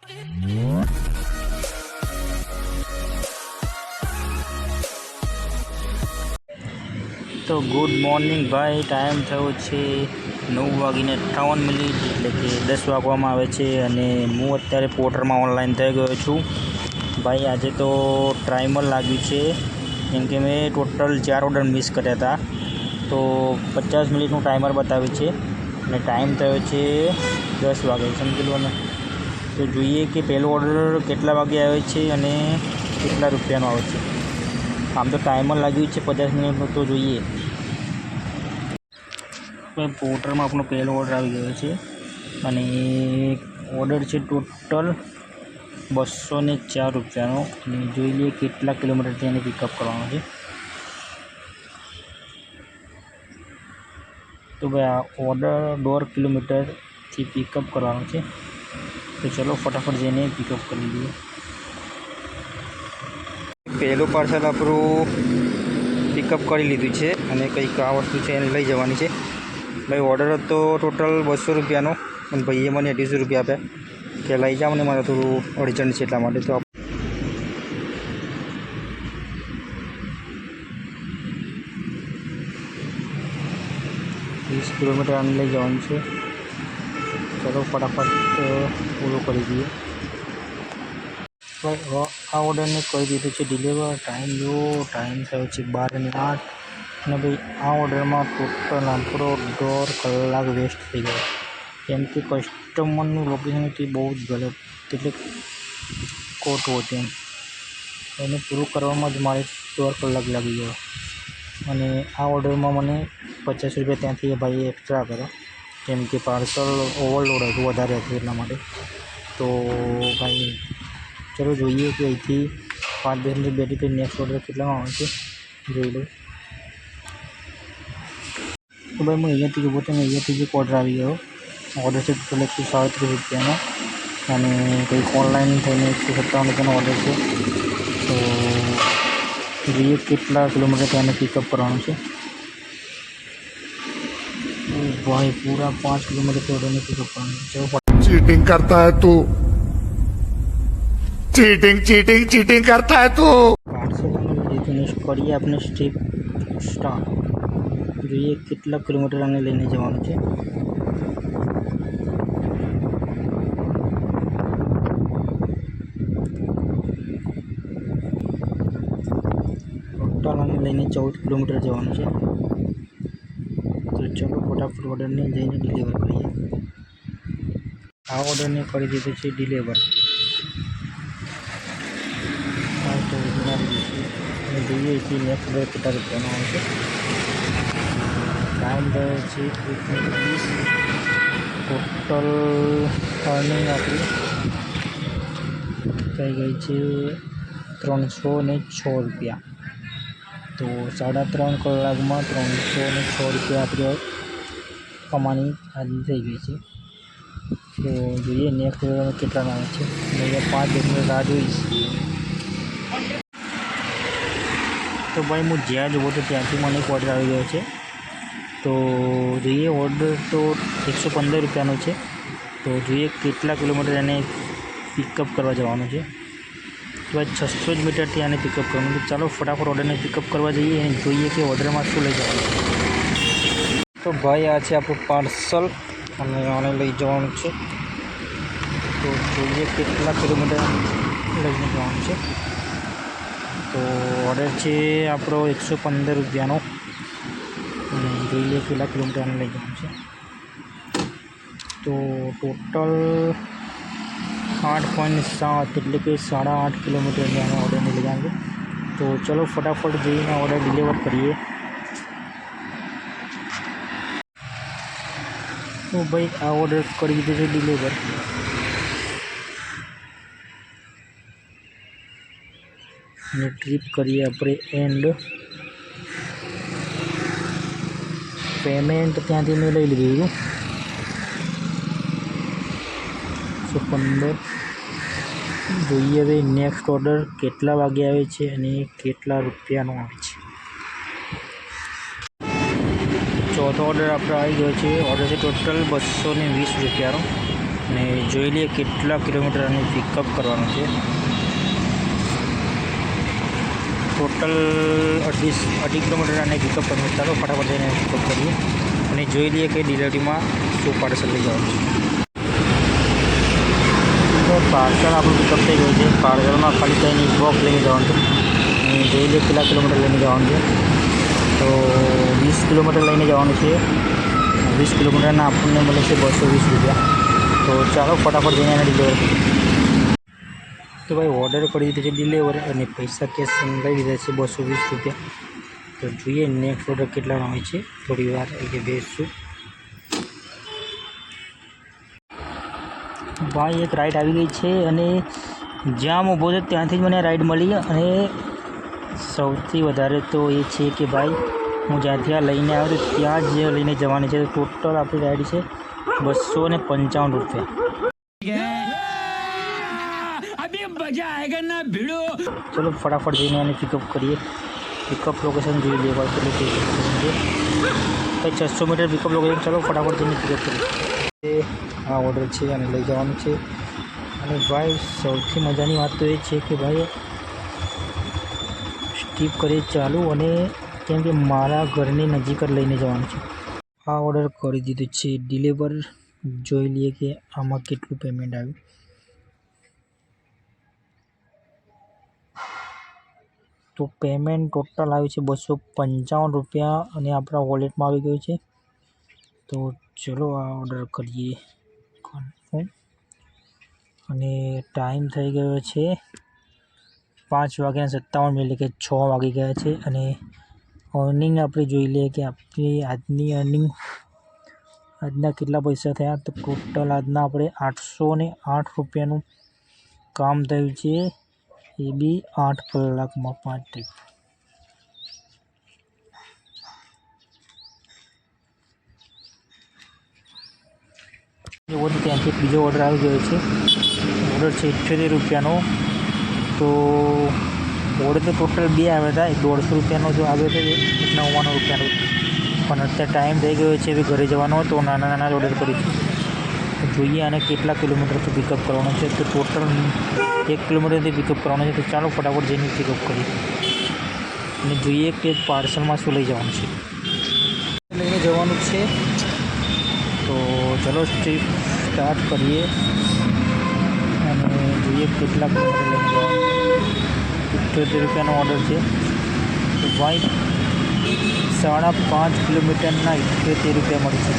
તો good morning ભાઈ, time થયો છે 9:58, એટલે કે 10 વાગવામાં આવે છે અને હું અત્યારે પોર્ટરમાં ઓનલાઈન થઈ ગયો છું ભાઈ. આજે તો ટાઈમર લાગ્યું છે કેમ કે મેં ટોટલ 4 ઓર્ડર મિસ કર્યા હતા, તો 50 મિનિટનું ટાઈમર બતાવે છે અને ટાઈમ થયો છે 10 વાગે, સમજી લો ને. તો જોઈએ કે પહેલો ઓર્ડર કેટલા વાગે આવે છે અને કેટલા રૂપિયાનો આવે છે. આમ તો ટાઈમર લાગ્યું છે 50 મિનિટનું, તો જોઈએ. પોર્ટરમાં આપણો પહેલો ઓર્ડર આવી ગયો છે અને ઓર્ડર છે ટોટલ 204 રૂપિયાનો અને જોઈ લઈએ કેટલા કિલોમીટરથી એને પિકઅપ કરવાનો છે. તો ભાઈ આ ઓર્ડર 1.5 કિલોમીટરથી પિકઅપ કરવાનો છે, તો ચલો ફટાફટ જઈને પિકઅપ કરી લઈએ. પહેલું પાર્સલ આપણું પિકઅપ કરી લીધું છે અને કંઈક આ વસ્તુ છે એને લઈ જવાની છે ભાઈ. ઓર્ડર હતો ટોટલ 200 રૂપિયાનો, પણ ભાઈએ મને 250 રૂપિયા આપ્યા કે લઈ જાઓ ને, મારે થોડું અડચણ છે એટલા માટે. તો 20 કિલોમીટર આને લઈ જવાનું છે. ચલો ફટાફટ પૂરું કરી દઈએ. આ ઓર્ડરને કરી દીધું છે ડિલિવર. ટાઈમ થયો છે 12:08 અને ભાઈ આ ઓર્ડરમાં ટોટલ આપણો 1.5 કલાક વેસ્ટ થઈ ગયો, કેમ કે કસ્ટમરનું લોકેશન હતી બહુ જ ગલત, એટલે ખોટું હતું એને પૂરું કરવામાં જ મારે 1.5 કલાક લાગી ગયો. અને આ ઓર્ડરમાં મને 50 રૂપિયા ત્યાંથી ભાઈએ એક્સ્ટ્રા કર્યા, કેમ કે પાર્સલ ઓવરલોડ હતું, વધારે હતું એટલા માટે. તો ભાઈ ચલો જોઈએ કે અહીંથી 5-10 મિનિટ બેઠી પછી નેક્સ્ટ ઓર્ડર કેટલામાં આવે છે, જોઈ લો. તો ભાઈ હું અહીંયાથી ઊભો હતો અને અહીંયાથી જ એક ઓર્ડર આવી ગયો. ઓર્ડર છે ટોટલ 137 રૂપિયાનો અને કંઈક ઓનલાઈન થઈને 157 રૂપિયાનો ઓર્ડર છે. તો જોઈએ કેટલા કિલોમીટર ત્યાંને પિકઅપ કરવાનું છે. भाई पूरा 5 किलोमीटर से ऑर्डर नहीं पिकअप करना. चीटिंग करता है तू, चीटिंग करता है तू. पार्सल ફિનિશ કરીએ આપણે સ્ટેપ સ્ટાર્ટ. જોઈએ કેટલા કિલોમીટર આને લઈને જવાનું છે. ટોટલ આને લઈને 14 કિલોમીટર જવાનું છે. તો ચલો ફટાફટ ઓર્ડરને જઈને ડિલિવર કરીએ. આ ઓર્ડરને કરી દીધું છે ડિલિવર. અને જોઈએ કે નેક્સ્ટ ઓર્ડર કેટલા રૂપિયાનો આવશે. ટાઈમ થયો છે 1:20. ટોટલ અર્નિંગ આપણી થઈ ગઈ છે 306 રૂપિયા. તો 3.5 કલાકમાં 306 રૂપિયા આપણે કમાણી આજની થઈ ગઈ છે. તો જોઈએ નેક્સ્ટ ઓર્ડરમાં કેટલાનો આવે છે. અહીંયા 5 મિનિટ રાહ જોઈશ. તો ભાઈ હું જ્યાં જવો તો ત્યાંથી મને એક ઓર્ડર આવી ગયો છે. તો જોઈએ ઓર્ડર તો 115 રૂપિયાનો છે. તો જોઈએ કેટલા કિલોમીટર એને પિકઅપ કરવા જવાનું છે. તો ભાઈ 600 જ મીટરથી આને પિકઅપ કરવાનું છે. ચાલો ફટાફટ ઓર્ડરને પિકઅપ કરવા જઈએ અને જોઈએ કે ઓર્ડરમાં શું લઈ જવાનું છે. તો ભાઈ આ છે આપણું પાર્સલ અને આને લઈ જવાનું છે. તો જોઈએ કેટલા કિલોમીટર લઈને જવાનું છે. તો ઓર્ડર છે આપણો 115 રૂપિયાનો અને જોઈએ કેટલા કિલોમીટર આને લઈ જવાનું છે. તો ટોટલ 8.7 એટલે કે 8.5 કિલોમીટરની આને ઓર્ડરને લઈ જવાનું છે. તો ચલો ફટાફટ જઈને ઓર્ડર ડિલિવર કરીએ. તો ભાઈ આ ઓર્ડર કરી દીધો છે ડિલિવર. અને ટ્રીપ કરીએ આપણે એન્ડ. પેમેન્ટ ત્યાંથી મેં લઈ લીધું 115. જોઈએ હવે નેક્સ્ટ ઓર્ડર કેટલા વાગે આવે છે અને કેટલા રૂપિયાનો આવે છે. ચોથો ઓર્ડર આપણો આવી ગયો છે. ઓર્ડર છે ટોટલ 220 રૂપિયાનો અને જોઈ લઈએ કેટલા કિલોમીટર આને પિકઅપ કરવાનું છે. ટોટલ 2.5 કિલોમીટર આને પિકઅપ કરવાનું. ચાલો ફટાફટ જઈને પિકઅપ કરીએ અને જોઈ લઈએ કે ડિલિવરીમાં શું પાર્સલ લઈ જવાનું છે. તો પાર્સલ આપણું પિકઅપ થઈ ગયું છે. પાર્સલમાં ખાલી કંઈ નહીં, બોક્સ લઈને જવાનું છે અને જોઈ લઈએ કેટલા કિલોમીટર લઈને જવાનું છે. તો 20 કિલોમીટર લઈને જવાનું છે. 20 કિલોમીટરના આપણને મળે છે 220 રૂપિયા. તો ચાલો ફટાફટ જઈને એને ડિલિવર કરીએ. તો ભાઈ ઓર્ડર કરી દીધો છે ડિલિવર અને પૈસા કેશ લઈ લીધા છે 220 રૂપિયા. તો જોઈએ નેક્સ્ટ ઓર્ડર કેટલાનો હોય છે. થોડી વાર એ બેસશું. ભાઈ એક રાઈડ આવી ગઈ છે અને જ્યાં હું ઊભો હતો ત્યાંથી જ મને રાઈડ મળી. અને સૌથી વધારે તો એ છે કે ભાઈ હું જ્યાંથી આ લઈને આવ્યો તો ત્યાં જ લઈને જવાની છે. ટોટલ આપણી રાઈડ છે 255 રૂપિયા. ચલો ફટાફટ જઈને આને પિકઅપ કરીએ. પિકઅપ લોકેશન જોઈ લઈએ ભાઈ કેટલું પિકઅપ છે. કંઈ 600 મીટર પિકઅપ લોકેશન. ચલો ફટાફટ જઈને પિકઅપ કરીએ. આ ઓર્ડર છે અને લઈ જવાનું છે. અને ભાઈ સૌથી મજાની વાત તો એ છે કે ભાઈ સ્ટીપ કરીએ ચાલુ, અને કેમ કે મારા ઘરની નજીક જ લઈને જવાનું છે. આ ઓર્ડર કરી દીધું છે ડિલિવર. જોઈ લઈએ કે આમાં કેટલું પેમેન્ટ આવ્યું. તો પેમેન્ટ ટોટલ આવ્યું છે 255 રૂપિયા અને આપણા વોલેટમાં આવી ગયું છે. તો ચલો આ ઓર્ડર કરીએ કન્ફર્મ. અને ટાઈમ થઈ ગયો છે 5:57 એટલે કે 6 વાગી ગયા છે. અને અર્નિંગ આપણે જોઈ લઈએ કે આપણી આજની અર્નિંગ આજના કેટલા પૈસા થયા. તો ટોટલ આજના આપણે 808 રૂપિયાનું કામ થયું છે, એ બી 8 કલાકમાં 5 ટ્રીપ. એવો તો ત્યાંથી બીજો ઓર્ડર આવી ગયો છે. ઓર્ડર છે 78 રૂપિયાનો. તો ઓર્ડર તો ટોટલ 2 આવ્યા હતા. 150 રૂપિયાનો જો આવ્યો હતો, 99 રૂપિયાનો. પણ અત્યારે ટાઈમ થઈ ગયો છે, હવે ઘરે જવાનો હતો. નાના નાના ઓર્ડર કરીશું. જોઈએ આને કેટલા કિલોમીટરથી પિકઅપ કરવાનો છે. તો ટોટલ 1 કિલોમીટરથી પિકઅપ કરવાનો છે. તો ચાલો ફટાફટ જઈને પિકઅપ કરીએ અને જોઈએ કે પાર્સલમાં શું લઈ જવાનું છે. લઈને જવાનું છે. તો ચલો ટ્રીપ સ્ટાર્ટ કરીએ અને જોઈએ કેટલા કિલોમીટર લઈને જવાનું. 78 રૂપિયાનો ઓર્ડર છે. તો ભાઈ 5.5 કિલોમીટરના 78 રૂપિયા મળી છે.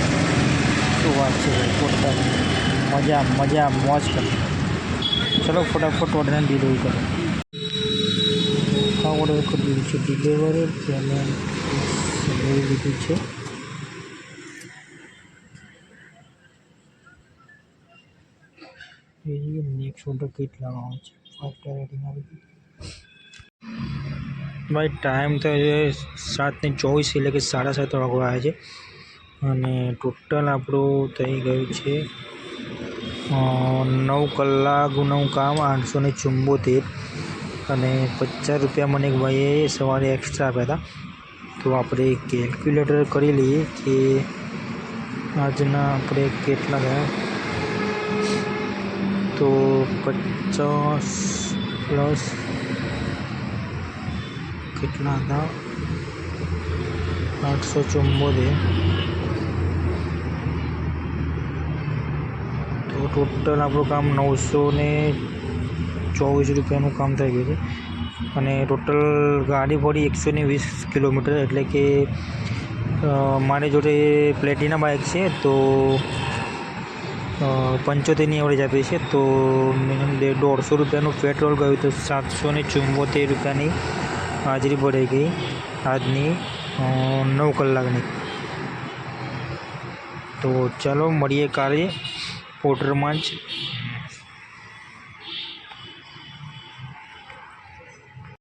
શું વાત છે ભાઈ, ટોટલ મજા મોજ કરી. ચલો ફટાફટ ઓર્ડરને ડિલિવરી કરો. આ ઓર્ડર કરી દીધું છે ડિલિવર. પેમેન્ટ લઈ લીધું છે. નેક્સ્ટ ઓર્ડર કેટલા આવે છે. 5 સ્ટાર રેટિંગ આવી ગયું. ભાઈ ટાઈમ તો 7:24 એટલે કે 7:30 વાગવા આવ્યા છે. અને ટોટલ આપણું થઈ ગયું છે 9 કલાકનું કામ 874. અને 50 રૂપિયા મને એક ભાઈએ સવારે એક્સ્ટ્રા આપ્યા હતા. તો આપણે કેલ્ક્યુલેટર કરી લઈએ કે આજના આપણે કેટલા ગયા. તો 50 પ્લસ કેટલા હતા 874. તો ટોટલ આપણું કામ 924 રૂપિયાનું કામ થઈ ગયું છે. અને ટોટલ ગાડી ફરી 120 કિલોમીટર. એટલે કે મારી જોડે પ્લેટિના બાઇક છે, તો 75ની એવરેજ આપી છે. તો મિનિમમ 150 રૂપિયાનું પેટ્રોલ ગયું. તો 774 રૂપિયાની હાજરી ભરાઈ ગઈ આજની 9 કલાકની. તો ચાલો મળીએ કાલે ઓર્ડરમાં જ.